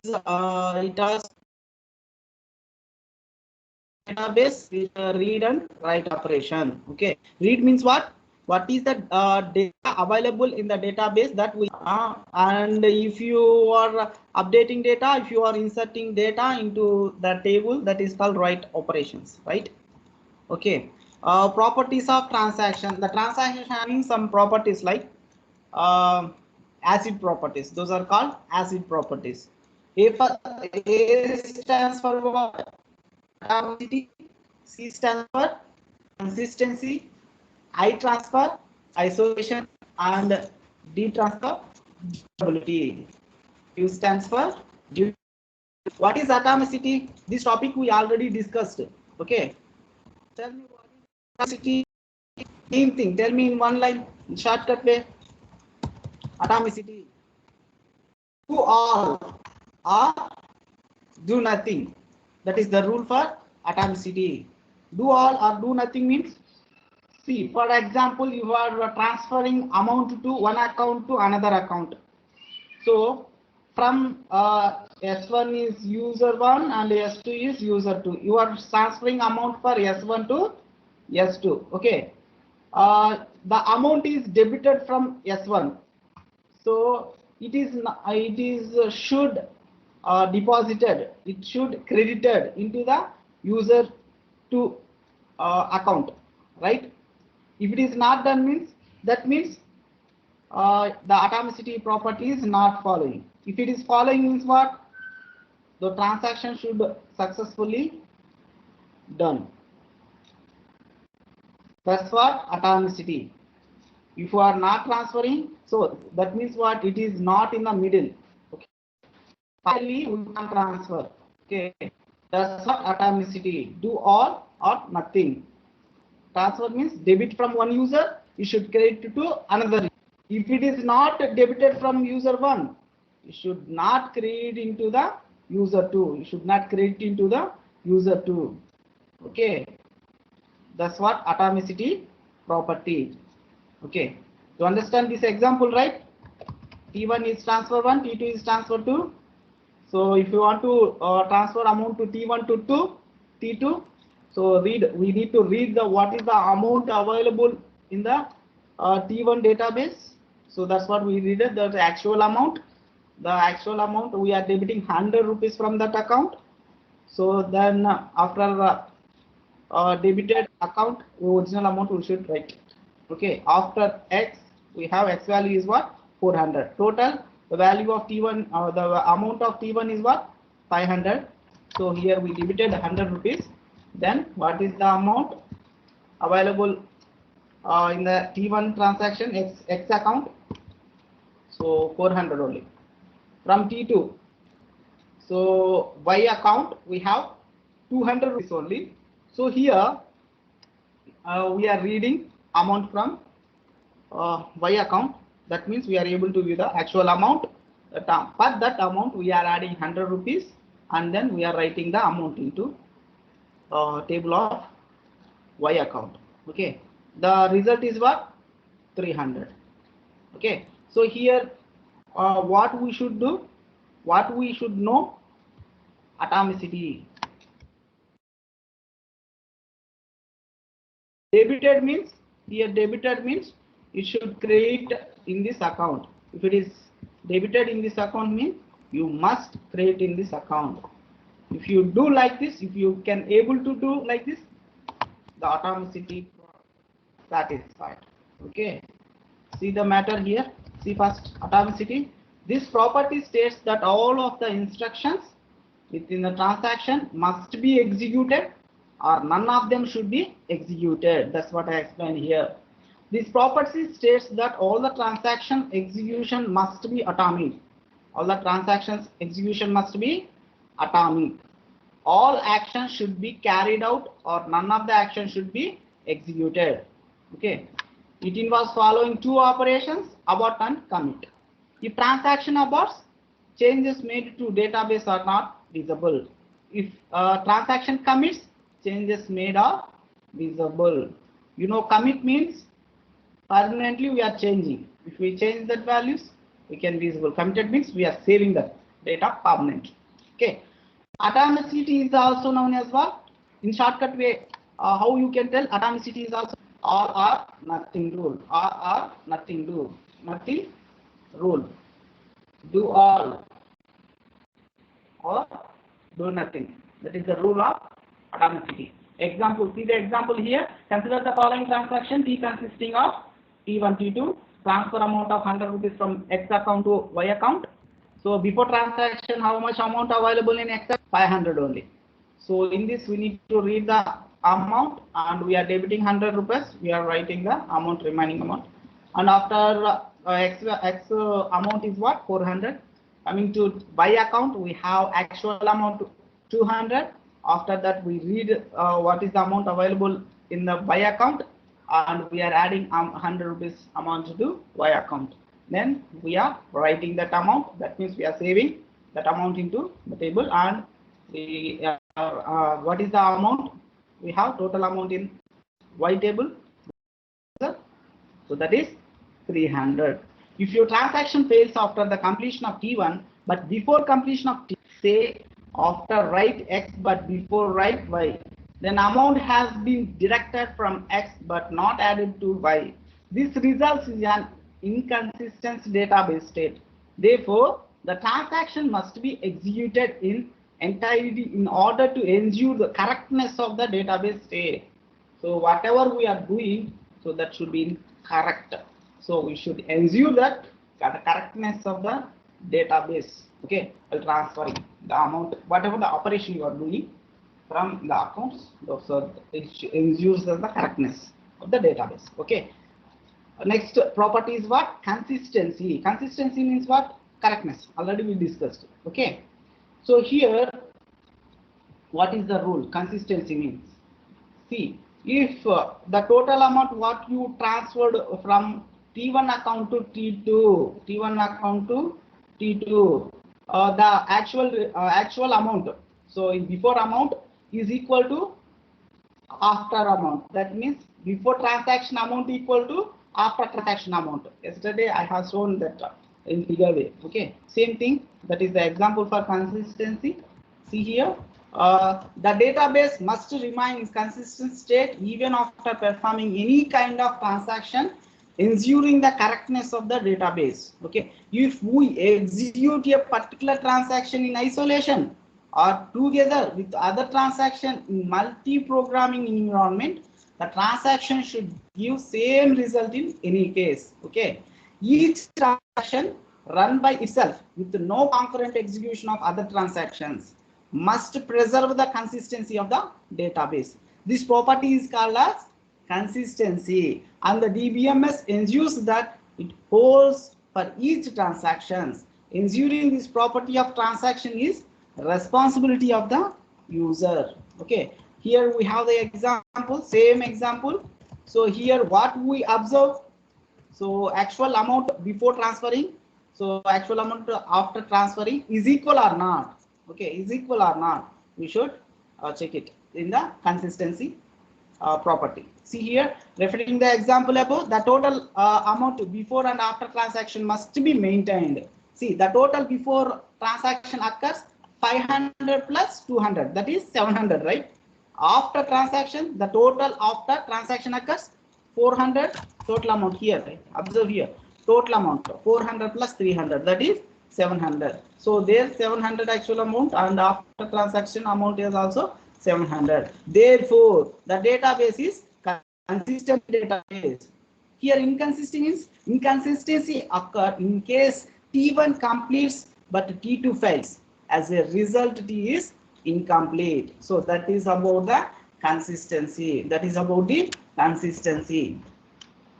it has database with read and write operation. Okay, read means what? What is the data available in the database that we and if you are updating data, if you are inserting data into the table, that is called write operations, right? Okay. Properties of transaction. The transaction having some properties like acid properties. Those are called acid properties. A stands for what? Automaticity. C stands for consistency. I transfer, isolation, and D transfer, durability. U stands for durability. What is atomicity? This topic we already discussed. Okay. Tell me what is atomicity. Same thing. Tell me in one line, in shortcut way. Atomicity. Do all or do nothing. That is the rule for atomicity. Do all or do nothing means, see, for example, you are transferring amount to one account to another account. So from S1 is user 1 and S2 is user 2. You are transferring amount for S1 to S2. Okay. The amount is debited from S1. So it is should deposited. It should credited into the user 2 account, right? If it is not done means, that means the atomicity property is not following. If it is following means what? The transaction should successfully done. That's what atomicity. If you are not transferring, so that means what? It is not in the middle. Okay. Finally, we can transfer. Okay. That's what atomicity. Do all or nothing. Transfer means debit from one user, you should credit to another. If it is not debited from user 1, you should not credit into the user 2. You should not credit into the user 2. Okay. That's what atomicity property. Okay. You understand this example, right? T1 is transfer 1, T2 is transfer 2. So if you want to transfer amount to T1 to T2, so we need to read what is the amount available in the T1 database. So that's what we read, the actual amount. The actual amount, we are debiting 100 rupees from that account. So then after debited account, original amount we should write. Okay, after X, we have X value is what? 400. Total, the value of T1, the amount of T1 is what? 500. So here we debited 100 rupees. Then what is the amount available in the T1 transaction X account? So 400 only. From T2, so Y account we have 200 rupees only. So here we are reading amount from Y account. That means we are able to view the actual amount. For that amount we are adding 100 rupees and then we are writing the amount into table of Y account. Okay. The result is what? 300. Okay. So here what we should do? What we should know? Atomicity. Debited means, here debited means it should create in this account. If it is debited in this account means you must create in this account. If you do like this, if you can able to do like this, the atomicity satisfied. Okay. See the matter here. See first atomicity. This property states that all of the instructions within the transaction must be executed or none of them should be executed. That's what I explained here. This property states that all the transaction execution must be atomic. All the transactions execution must be atomic. All actions should be carried out or none of the actions should be executed. Okay. It involves following two operations, abort and commit. If transaction aborts, changes made to database are not visible. If transaction commits, changes made are visible. You know, commit means permanently we are changing. If we change that values, we can visible. Committed means we are saving that. data permanently. Okay. Atomicity is also known as what? In shortcut way, how you can tell atomicity is also all or nothing rule. All or nothing rule. Nothing rule. Do all or do nothing. That is the rule of atomicity. Example, see the example here. Consider the following transaction T consisting of T1, T2, transfer amount of 100 rupees from X account to Y account. So before transaction, how much amount available in X? 500 only. So in this, we need to read the amount, and we are debiting 100 rupees. We are writing the amount, remaining amount. And after X amount is what? 400. Coming to Y account, we have actual amount 200. After that, we read what is the amount available in the Y account, and we are adding 100 rupees amount to Y account. Then we are writing that amount. That means we are saving that amount into the table, and we what is the amount? We have total amount in Y table. So that is 300. If your transaction fails after the completion of T1, but before completion of T, say after write X but before write Y, then amount has been deducted from X but not added to Y. This results in an inconsistent database state. Therefore, the transaction must be executed in entirety in order to ensure the correctness of the database state. So whatever we are doing, so that should be correct. So we should ensure that the correctness of the database. Okay, while transferring the amount, whatever the operation you are doing from the accounts, so it ensures the correctness of the database. Okay. Next property is what? Consistency. Consistency means what? Correctness. Already we discussed. Okay. So here, what is the rule? Consistency means, see, if the total amount what you transferred from T1 account to T2, T1 account to T2, the actual amount, so in before amount is equal to after amount. That means before transaction amount equal to after transaction amount. Yesterday I have shown that in figure way. Okay, same thing. That is the example for consistency. See here, the database must remain in consistent state even after performing any kind of transaction, ensuring the correctness of the database. Okay, if we execute a particular transaction in isolation or together with other transaction in multi-programming environment, the transaction should give same result in any case. Okay, each transaction run by itself with no concurrent execution of other transactions must preserve the consistency of the database. This property is called as consistency, and the DBMS ensures that it holds for each transaction. Ensuring this property of transaction is responsibility of the user. Okay, here we have the example, same example. So here what we observe, so actual amount before transferring, so actual amount after transferring is equal or not. Okay, is equal or not, we should check it in the consistency property. See here, referring the example above, the total amount before and after transaction must be maintained. See, the total before transaction occurs 500 plus 200, that is 700, right? After transaction, the total after transaction occurs 400, total amount here, right? Observe here, total amount 400 plus 300, that is 700. So there 700 actual amount, and after transaction amount is also 700. Therefore, the database is consistent database. Here inconsistency occur in case T1 completes but T2 fails. As a result, T is incomplete. So that is about the consistency. That is about the consistency.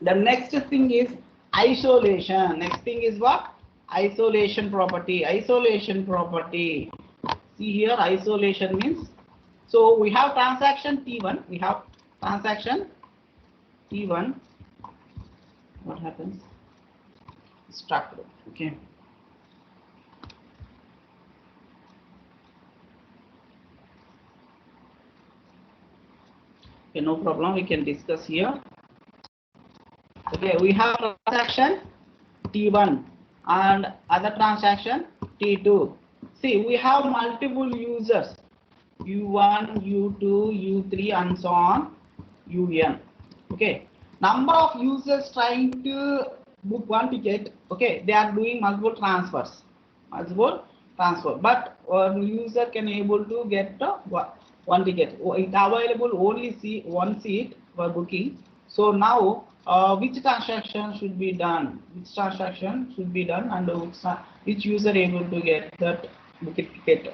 The next thing is isolation. Next thing is what? Isolation property. Isolation property. See here, isolation means, so we have transaction T1. We have transaction T1. What happens? Struck. Okay. Okay, no problem. We can discuss here. Okay, we have transaction T1 and other transaction T2. See, we have multiple users, U1, U2, U3, and so on, UN. Okay, number of users trying to book one ticket. Okay, they are doing multiple transfers, but one user can able to get one ticket. It available only one seat for booking. So now, which transaction should be done? Which transaction should be done, and which user able to get that ticket?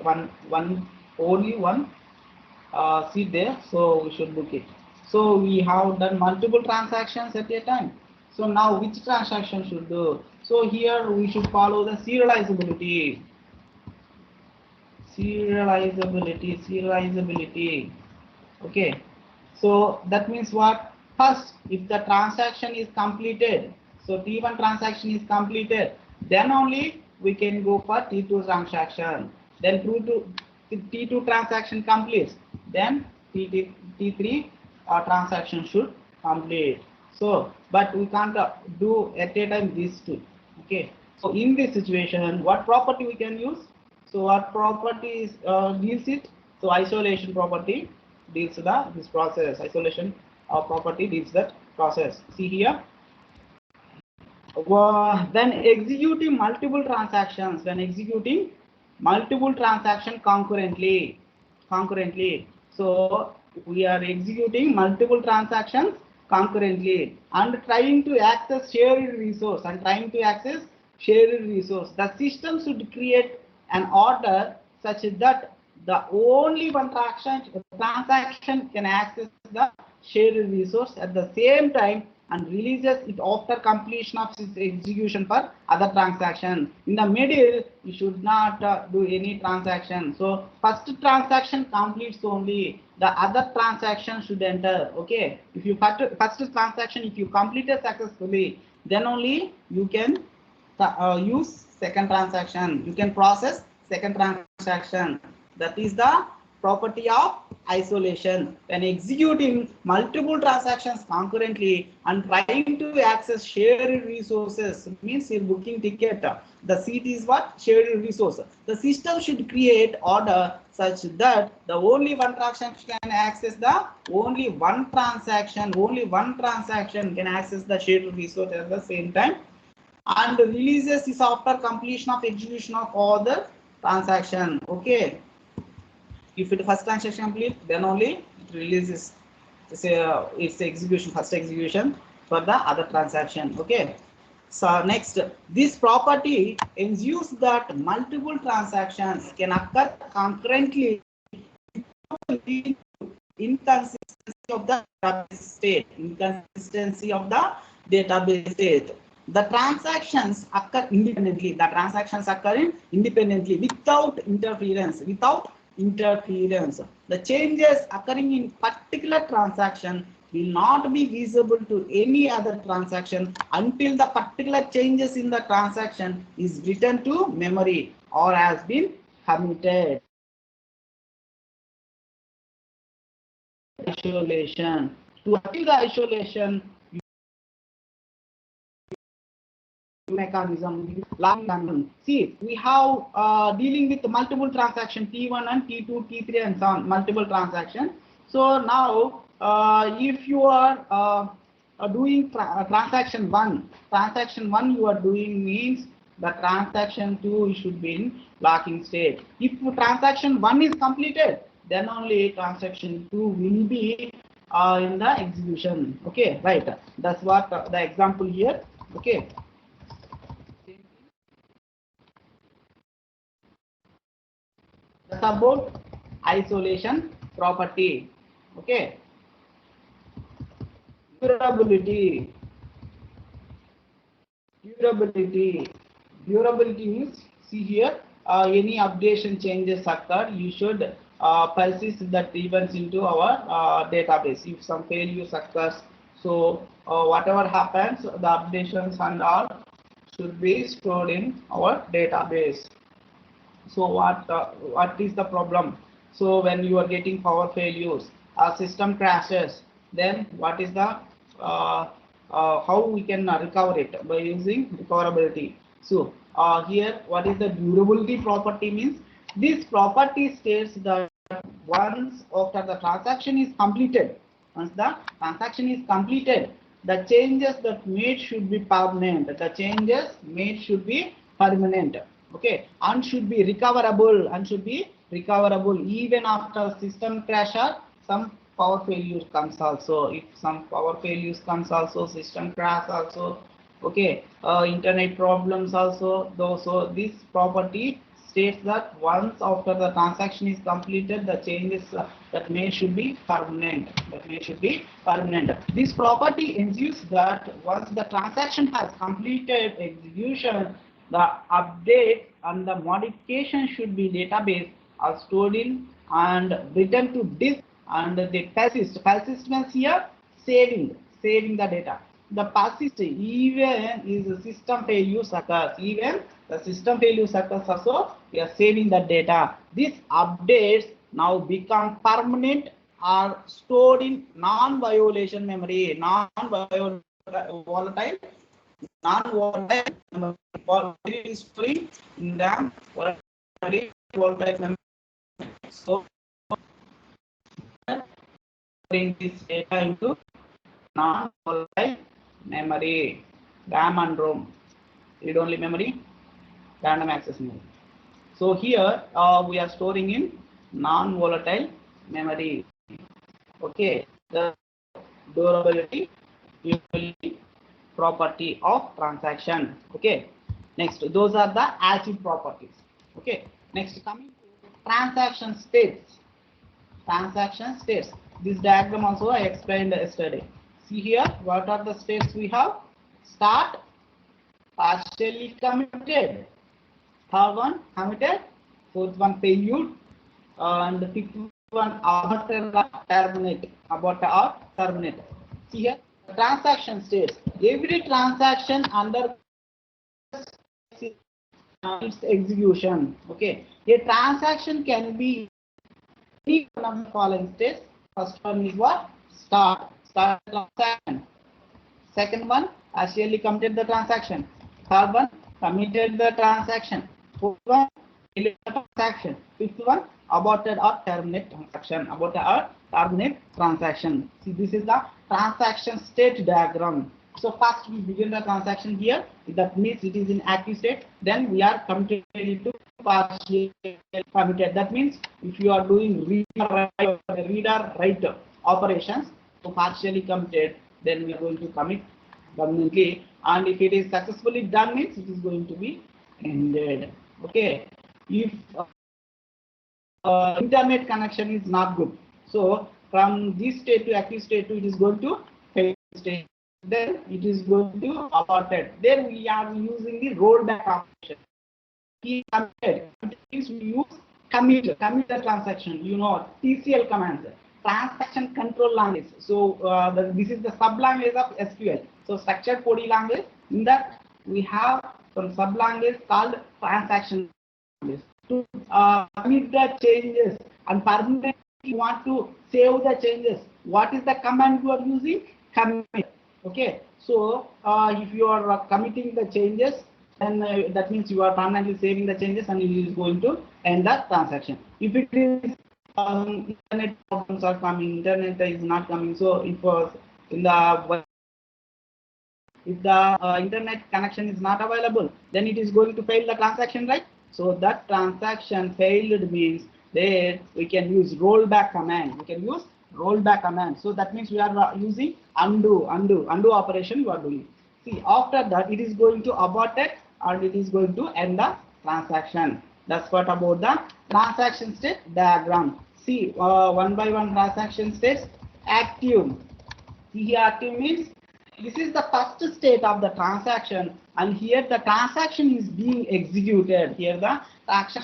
Only one seat there, so we should book it. So we have done multiple transactions at a time. So now which transaction should do? So here we should follow the serializability. Serializability. Okay. So that means what? First, if the transaction is completed, so T1 transaction is completed, then only we can go for T2 transaction. Then T2 transaction completes, then T3 transaction should complete. So, but we can't do at a time these two. Okay. So in this situation, what property we can use? So what property is deals it? So isolation property deals this process. Isolation property deals that process. See here. Then executing multiple transactions. When executing multiple transactions concurrently. So we are executing multiple transactions concurrently and trying to access shared resource. The system should create an order such that the only one transaction can access the shared resource at the same time and releases it after completion of its execution for other transaction. In the middle, you should not do any transaction. So first transaction completes only, the other transaction should enter. Okay, if you first transaction, if you complete it successfully, then only you can use second transaction. You can process second transaction. That is the property of isolation. When executing multiple transactions concurrently and trying to access shared resources, means you're booking ticket, the seat is what? Shared resource. The system should create order such that the only one transaction can access the only one transaction can access the shared resource at the same time and releases this after completion of execution of all the transaction. Okay, if the first transaction complete, then only it releases its execution, first execution for the other transaction. Okay, so next, this property ensures that multiple transactions can occur concurrently without leading to inconsistency of the database state. The transactions occur independently. Without interference. The changes occurring in particular transaction will not be visible to any other transaction until the particular changes in the transaction is written to memory or has been committed. Isolation. To achieve the isolation mechanism. See, we have dealing with multiple transaction T1 and T2, T3 and so on, multiple transaction. So now if you are doing transaction 1 you are doing means the transaction 2 should be in locking state. If transaction 1 is completed, then only transaction 2 will be in the execution. Okay, right, that's what the example here. Okay, that's about isolation property. Okay, durability means, see here, any updation changes occur, you should persist that events into our database. If some failures occurs, so whatever happens, the updations and all should be stored in our database. So what is the problem? So when you are getting power failures, our system crashes, then what is the how we can recover it? By using recoverability. So here, what is the durability property means? This property states that once after the transaction is completed, the changes that made should be permanent. The changes made should be permanent. Okay, and should be recoverable even after system crash or some power failure comes also. If some power failures comes also, system crash also, okay, internet problems also. Though, so this property states that once after the transaction is completed, the changes that made should be permanent. This property ensures that once the transaction has completed execution, the update and the modification should be database are stored in and written to disk, and they persist. Persistence here, saving the data. The persist even is a system failures occurs. Even the system failures occurs also, we are saving the data. These updates now become permanent or stored in non-violation memory, non-volatile memory is free in RAM, volatile memory. So bring this data into non-volatile memory, RAM and ROM, read-only memory, random access memory. So here we are storing in non-volatile memory. Okay, the durability, utility, property of transaction. Okay, next those are the active properties. Okay, next coming to transaction states. This diagram also I explained yesterday. See here, what are the states we have? Start, partially committed, third one committed, fourth one failure, and the fifth one terminate. See here, the transaction states. Every transaction under its execution. Okay, a transaction can be any one of the following states. First one is what? Start transaction. Second one, partially completed the transaction. Third one, committed the transaction. Fourth one, delayed the transaction. Fifth one, aborted or terminate transaction. See, this is the transaction state diagram. So first we begin the transaction here. That means it is in active state. Then we are committed to partially committed. That means if you are doing read or write operations, so partially committed, then we are going to commit permanently, and if it is successfully done, means it is going to be ended. Okay, if internet connection is not good, so from this state to active state to it is going to fail state, then it is going to aborted. Then we are using the rollback operation. Committed means we use commit the transaction. You know, TCL commands, transaction control language. So this is the sub language of SQL. So structured query language. In that we have some sub language called transaction language. To commit the changes and permanently you want to save the changes. What is the command you are using? Commit. Okay. So if you are committing the changes, then that means you are permanently saving the changes and it is going to end the transaction. If it is internet problems are coming, internet is not coming, so if the internet connection is not available, then it is going to fail the transaction, right? So that transaction failed means that we can use rollback command. So that means we are using undo operation you are doing. See, after that it is going to abort it and it is going to end the transaction. That's what about the transaction state diagram. See, one by one transaction states. Active. See here, active means this is the first state of the transaction, and here the transaction is being executed. Here the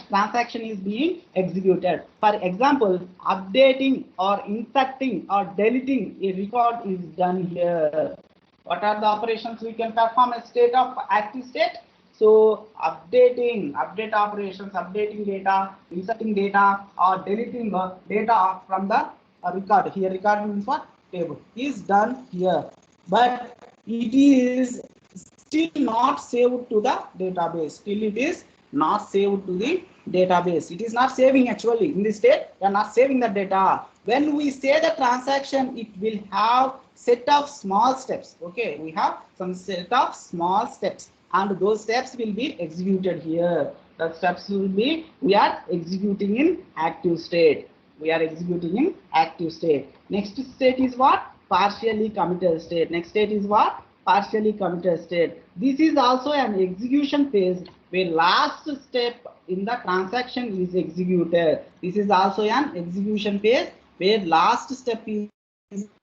transaction is being executed. For example, updating or inserting or deleting a record is done here. What are the operations we can perform a state of active state? So update operations, updating data, inserting data, or deleting data from the record. Here record means what? Table is done here, but it is still not saved to the database. Still it is not saved to the database. It is not saving actually. In this state, we are not saving the data. When we say the transaction, it will have set of small steps. Okay, we have some set of small steps, and those steps will be executed here. The steps will be, we are executing in active state. We are executing in active state. Next state is what? Partially committed state. Next state is what? Partially committed state. This is also an execution phase where last step in the transaction is executed. This is also an execution phase where last step is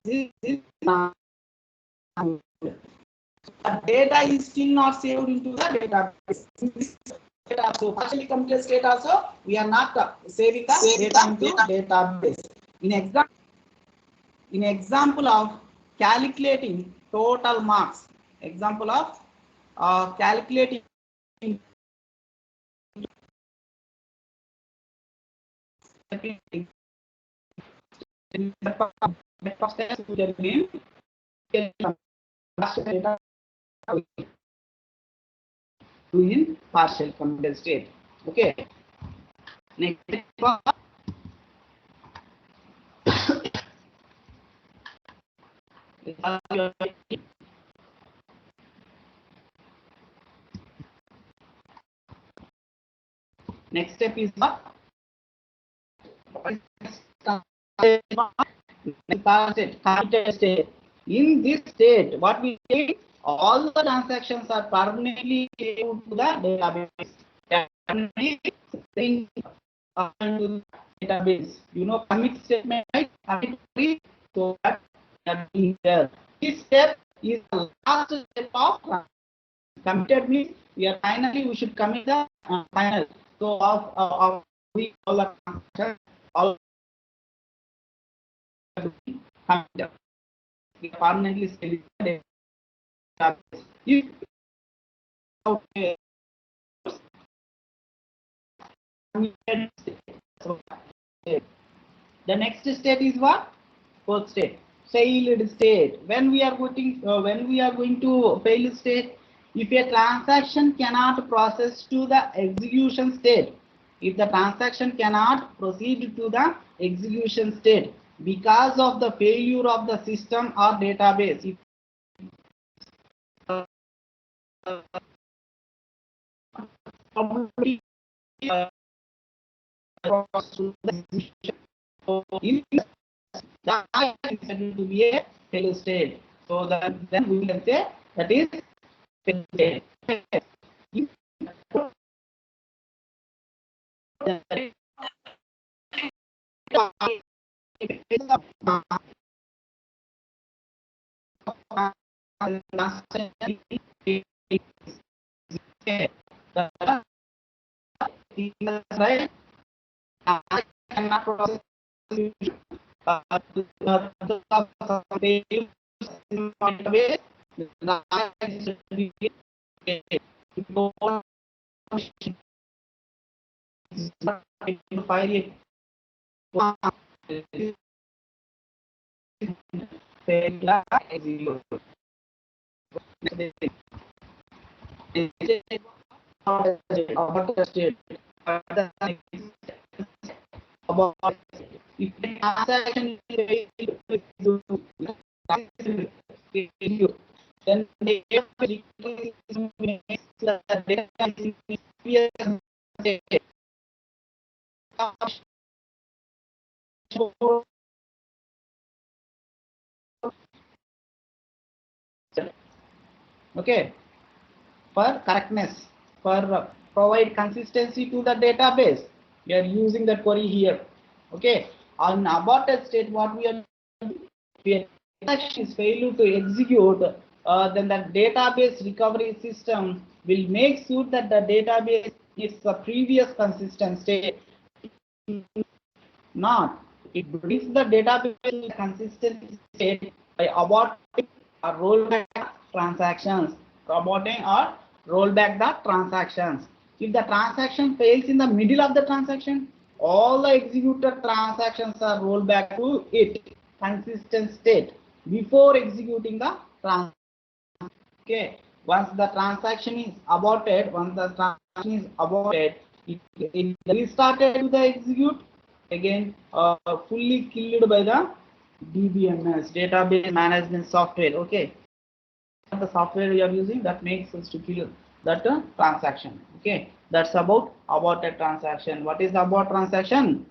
the data is still not saved into the database. So partially committed state also, we are not saving the data into database. In example of calculating total marks, example of calculating in partial committed state. Okay. Next next step is what? Committed state. In this state, what we say, all the transactions are permanently saved to the database. Permanently saved to the database. You know, commit statement, right? Commit, so that here. This step is the last step of committed means we are finally we should commit the final. So of we all the transactions all committed. We permanently saved the database. If okay, the next state is what? Fourth state, failed state. When we are going to failed state, if a transaction cannot process to the execution state, if the transaction cannot proceed to the execution state because of the failure of the system or database, if in that is considered to be a failed state. So then we can say that is failed state. Right? I cannot process about if the transaction then the okay, for correctness, for provide consistency to the database, we are using that query here. Okay, on aborted state, what we are doing, if transaction is failure to execute, then the database recovery system will make sure that the database is the previous consistent state. Not, it brings the database in consistent state by aborting or rollback transactions, aborting or rollback the transactions. If the transaction fails in the middle of the transaction, all the executed transactions are rolled back to its consistent state before executing the transaction. Okay, once the transaction is aborted, It restarted to the execute again, fully killed by the DBMS, database management software. Okay, the software we are using that makes us to kill that transaction. Okay, that's about aborted transaction. What is the abort transaction?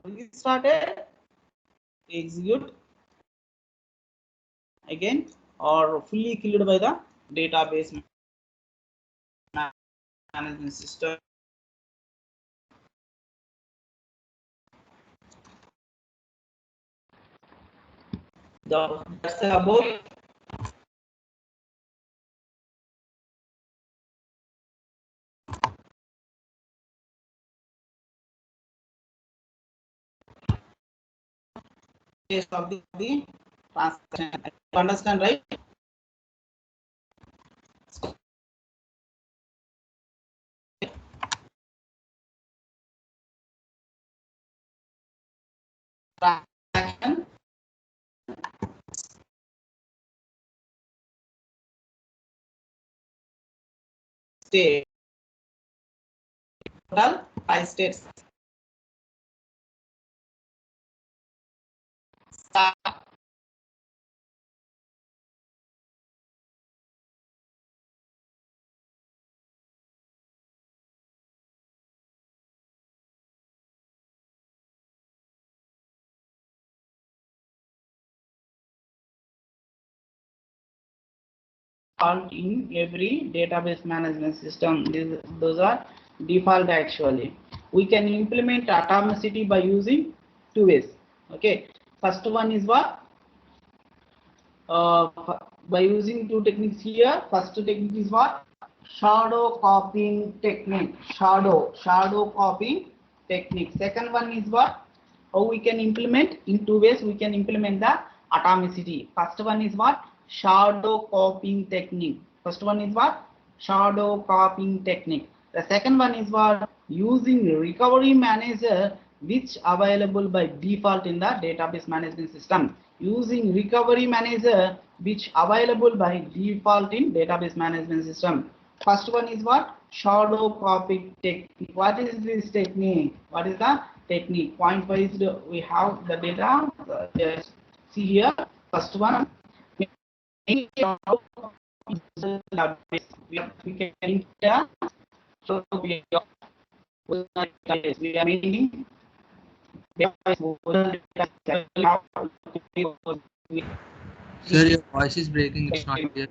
Restarted, execute again, or fully killed by the database management system. That's about case of the transaction. You understand, right? Transaction state, total 5 states. Start, in every database management system. Those are default actually. We can implement Automaticity by using two ways. Okay, first one is what? By using two techniques here. First technique is what? Shadow copying technique. Shadow copying technique. Second one is what? How we can implement? In two ways we can implement the atomicity. First one is what? Shadow copying technique. First one is what? Shadow copying technique. The second one is what? Using recovery manager, which available by default in the database management system. Using recovery manager, which available by default in database management system. First one is what? Shadow copy technique. What is this technique? What is the technique? Point wise, we have the data. Just see here. First one. We can enter. So we are maintaining. Sir, your voice is breaking. It's not clear.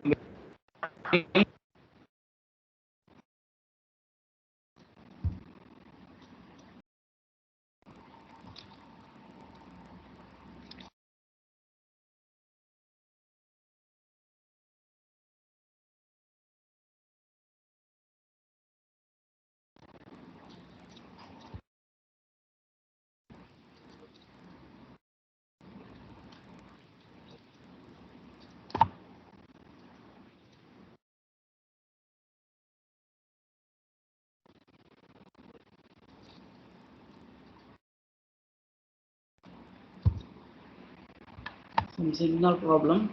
Some signal problem.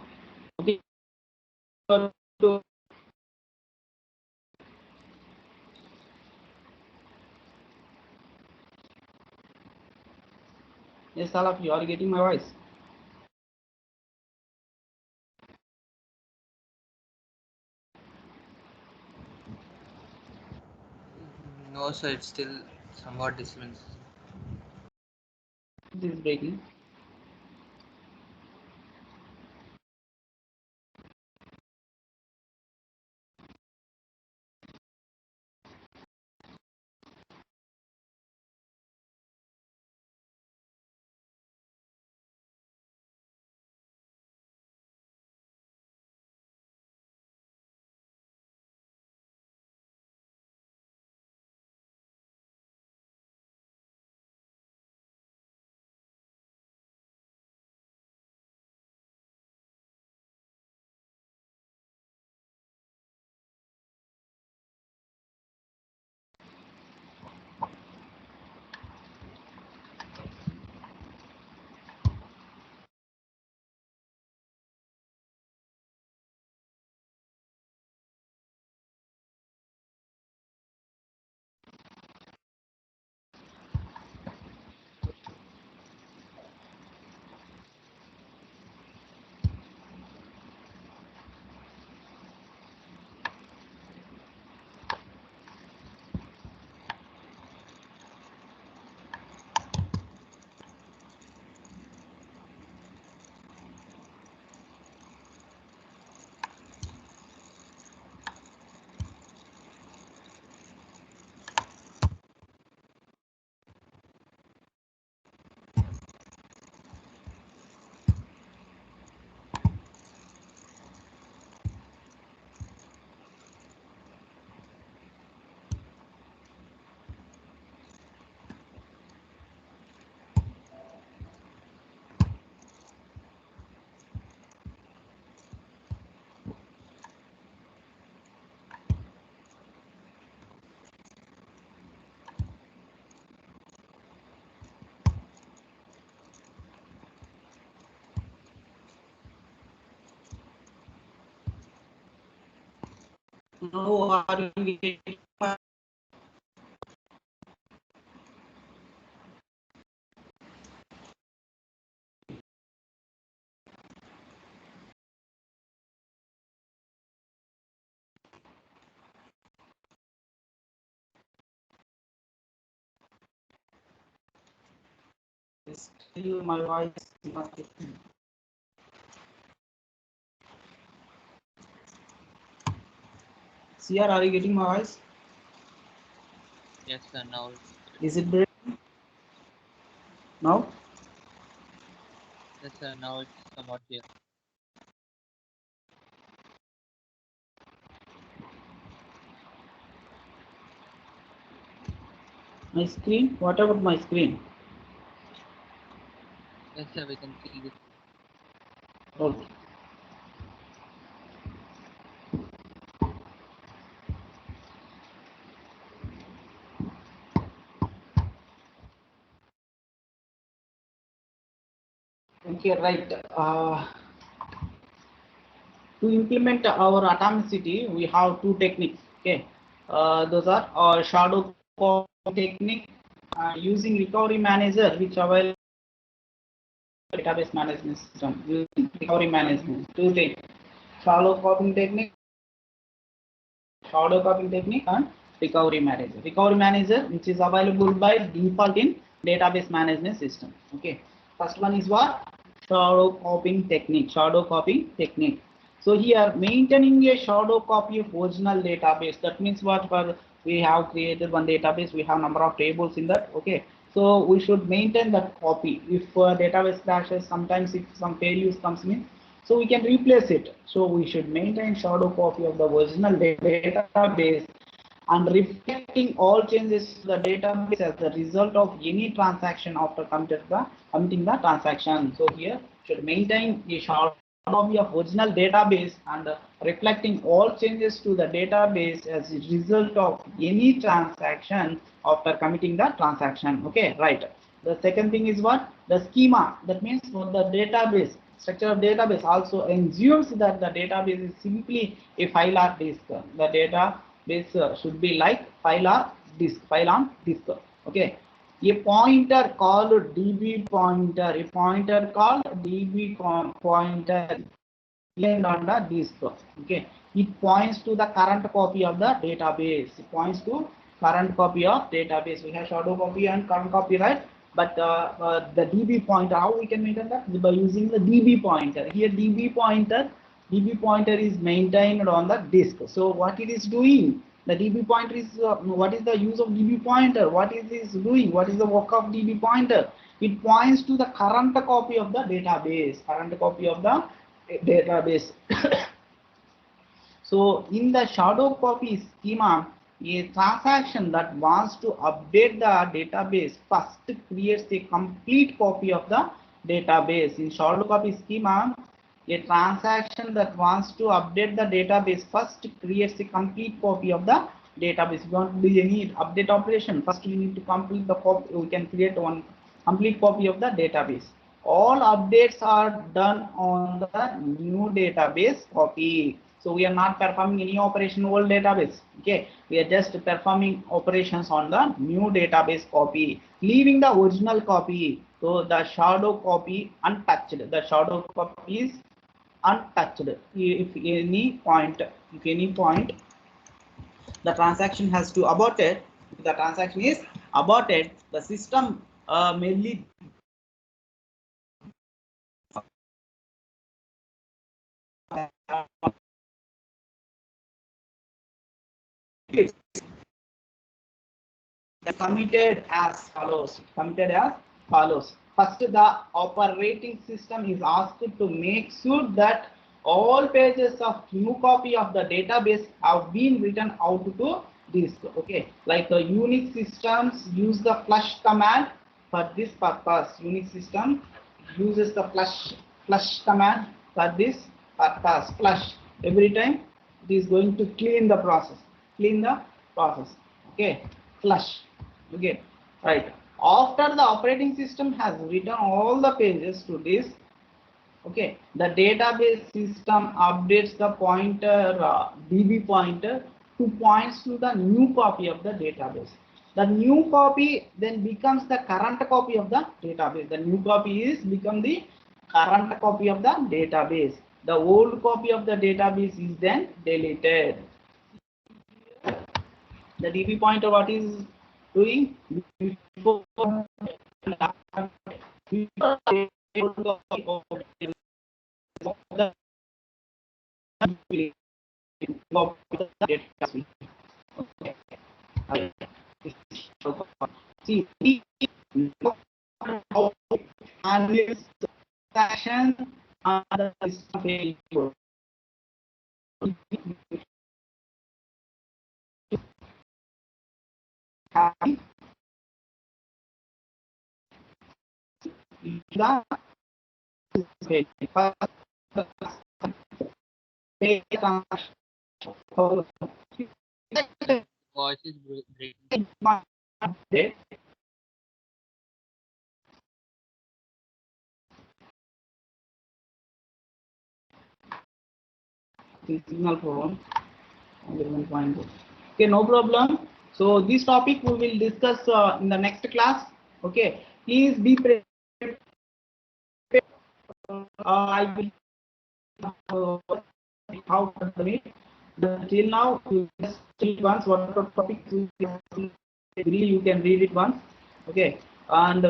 Okay. Yes, all of you are getting my voice. No, sir, it's still somewhat disturbance. It is breaking. Now are you getting my still my voice is not getting. CR, are you getting my voice? Yes, sir. Now Is it breaking now? yes, sir. Now it's somewhat clear. My screen? What about my screen? Yes, sir. We can see this. Okay. Okay, right. To implement our atomicity, we have two techniques. Okay, those are shadow copy technique using recovery manager, which available database management system using recovery management. Two things: shallow copying technique, and recovery manager. Recovery manager, which is available by default in database management system. Okay, first one is what? Shadow copying technique. Shadow copying technique. So here, maintaining a shadow copy of original database. That means what? For we have created one database, we have number of tables in that. Okay, so we should maintain that copy. If database crashes, sometimes if some failures comes in, so we can replace it. So we should maintain shadow copy of the original database and reflecting all changes to the database as the result of any transaction after committing the transaction. So here should maintain a shadow copy of original database and reflecting all changes to the database as a result of any transaction after committing the transaction. Okay, right. The second thing is what? The schema. That means for the database, structure of database also assumes that the database is simply a file or disk. The database should be like file or disk, file on disk. Okay. A pointer called DB pointer, a pointer called DB pointer and on the disk. Okay, it points to the current copy of the database. It points to current copy of database. We have shadow copy and current copy, right? But the DB pointer, how we can maintain that? By using the DB pointer. Here DB pointer is maintained on the disk. So what it is doing? The DB pointer is what is the use of DB pointer? What is this doing? What is the work of DB pointer? It points to the current copy of the database. Current copy of the database. So in the shadow copy schema, a transaction that wants to update the database first creates a complete copy of the database. In shadow copy schema, a transaction that wants to update the database first creates a complete copy of the database. If you want to do any update operation, first we need to complete the copy. We can create one complete copy of the database. All updates are done on the new database copy. So we are not performing any operation old database. Okay, we are just performing operations on the new database copy, leaving the original copy. So the shadow copy untouched. The shadow copy is untouched. If any point the transaction has to aborted, if the transaction is aborted, the system mainly committed as follows. Committed as follows. First, the operating system is asked to make sure that all pages of new copy of the database have been written out to disk. Okay, like Unix systems use the flush command for this purpose. Unix system uses the flush command for this purpose. Flush, every time it is going to clean the process. Clean the process. Okay, flush. Okay, right. After the operating system has written all the pages to disk, okay, the database system updates the pointer DB pointer to points to the new copy of the database. The new copy then becomes the current copy of the database. The new copy is become the current copy of the database. The old copy of the database is then deleted. The DB pointer what is doing? Before see and this action and the failure. Voice is breaking. Signal problem. Okay, no problem. So this topic we will discuss in the next class. Okay, please be prepared. I will how to meet. Till now, you just read once what topic really you can read it once. Okay, and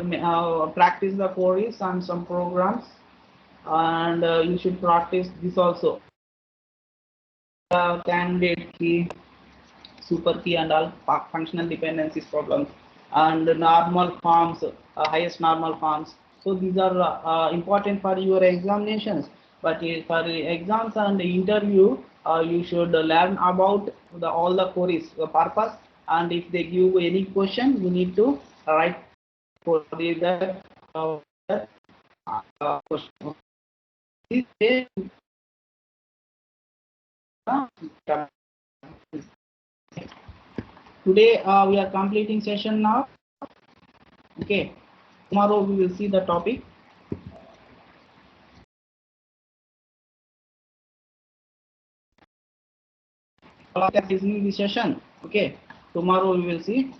practice the queries and some programs, and you should practice this also. Candidate key, super key, and all functional dependencies problems, and normal forms, highest normal forms. So these are important for your examinations. But for exams and interview, you should learn about all the queries, the purpose, and if they give any question, you need to write for the question. Today we are completing session now. Okay, tomorrow we will see the topic. Listening the session. Okay, tomorrow we will see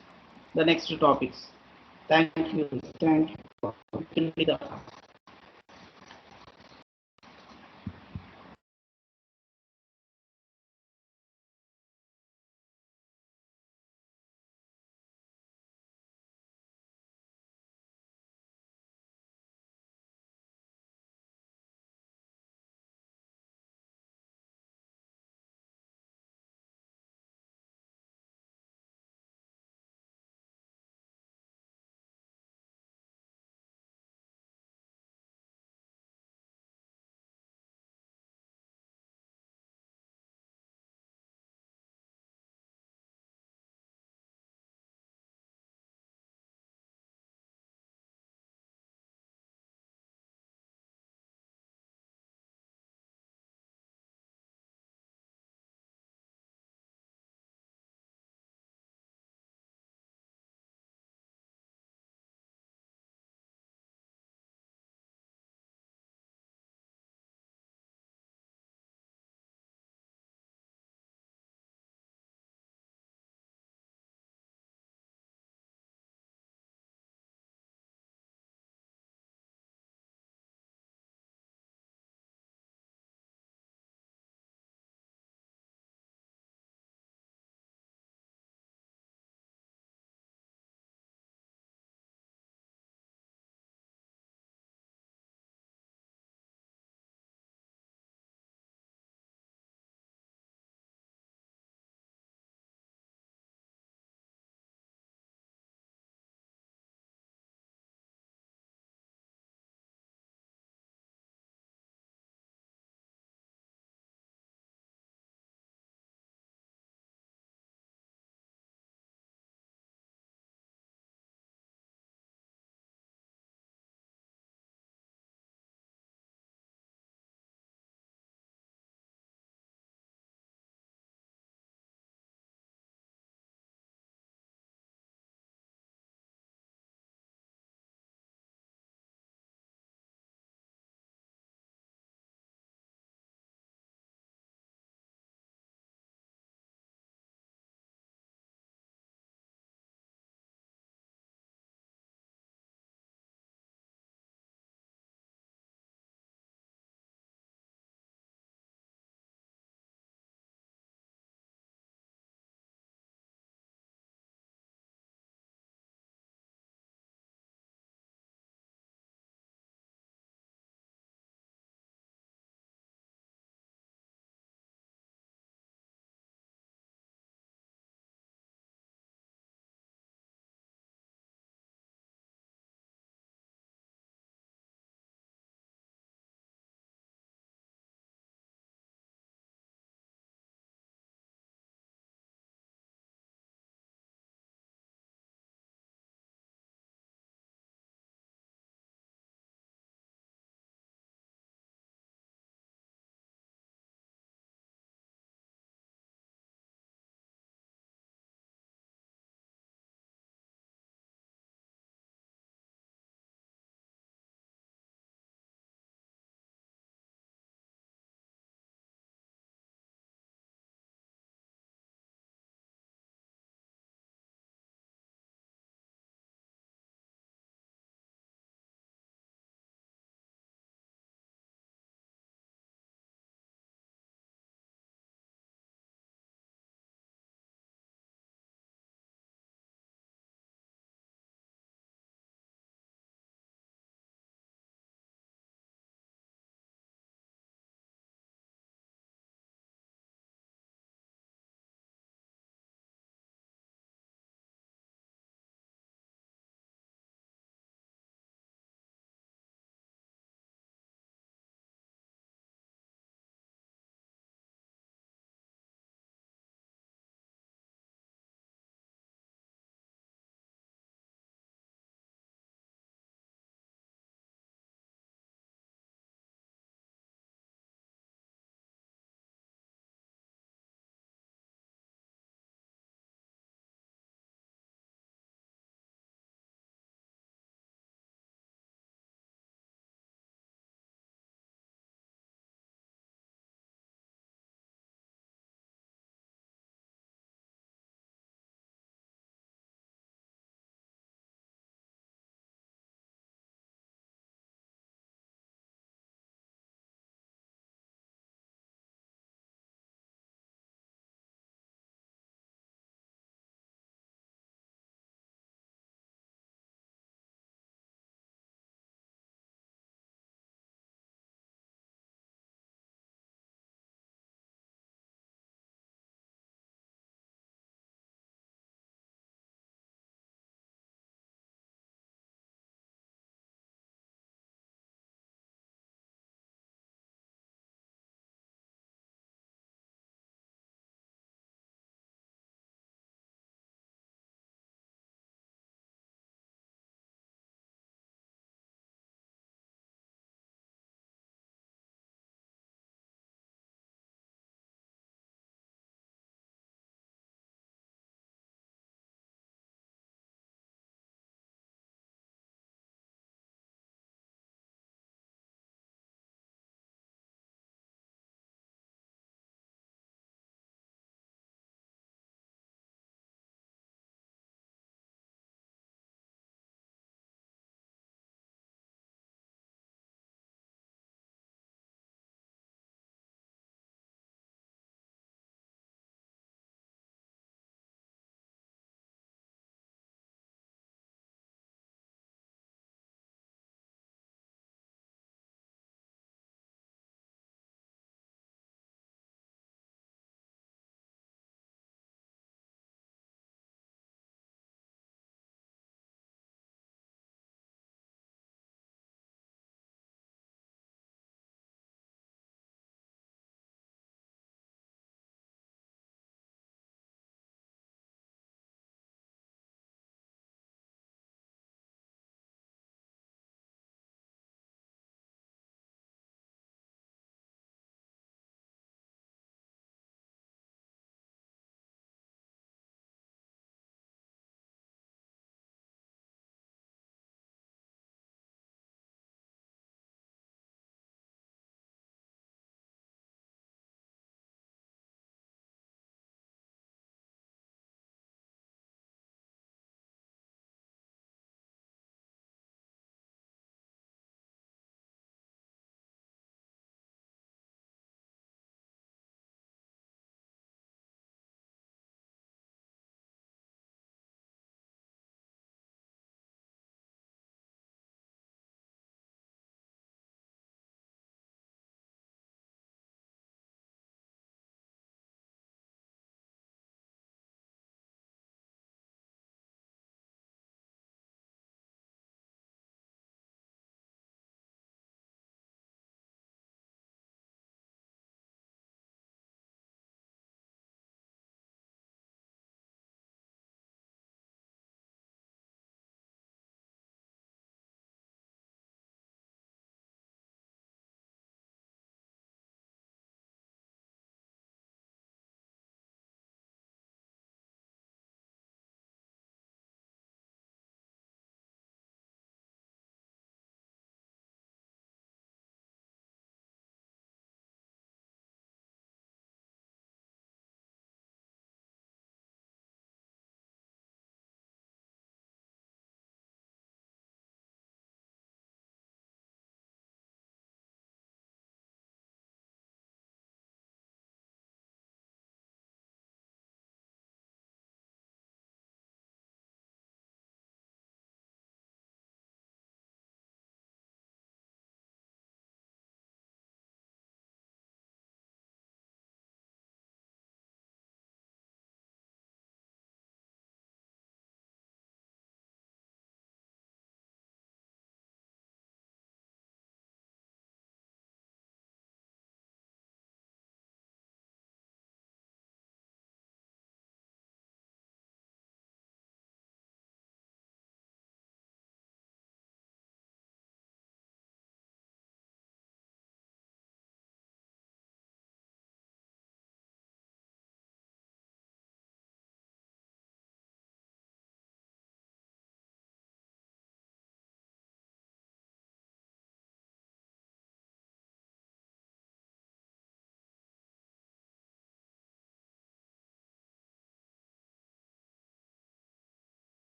the next topics. Thank you. Thank you.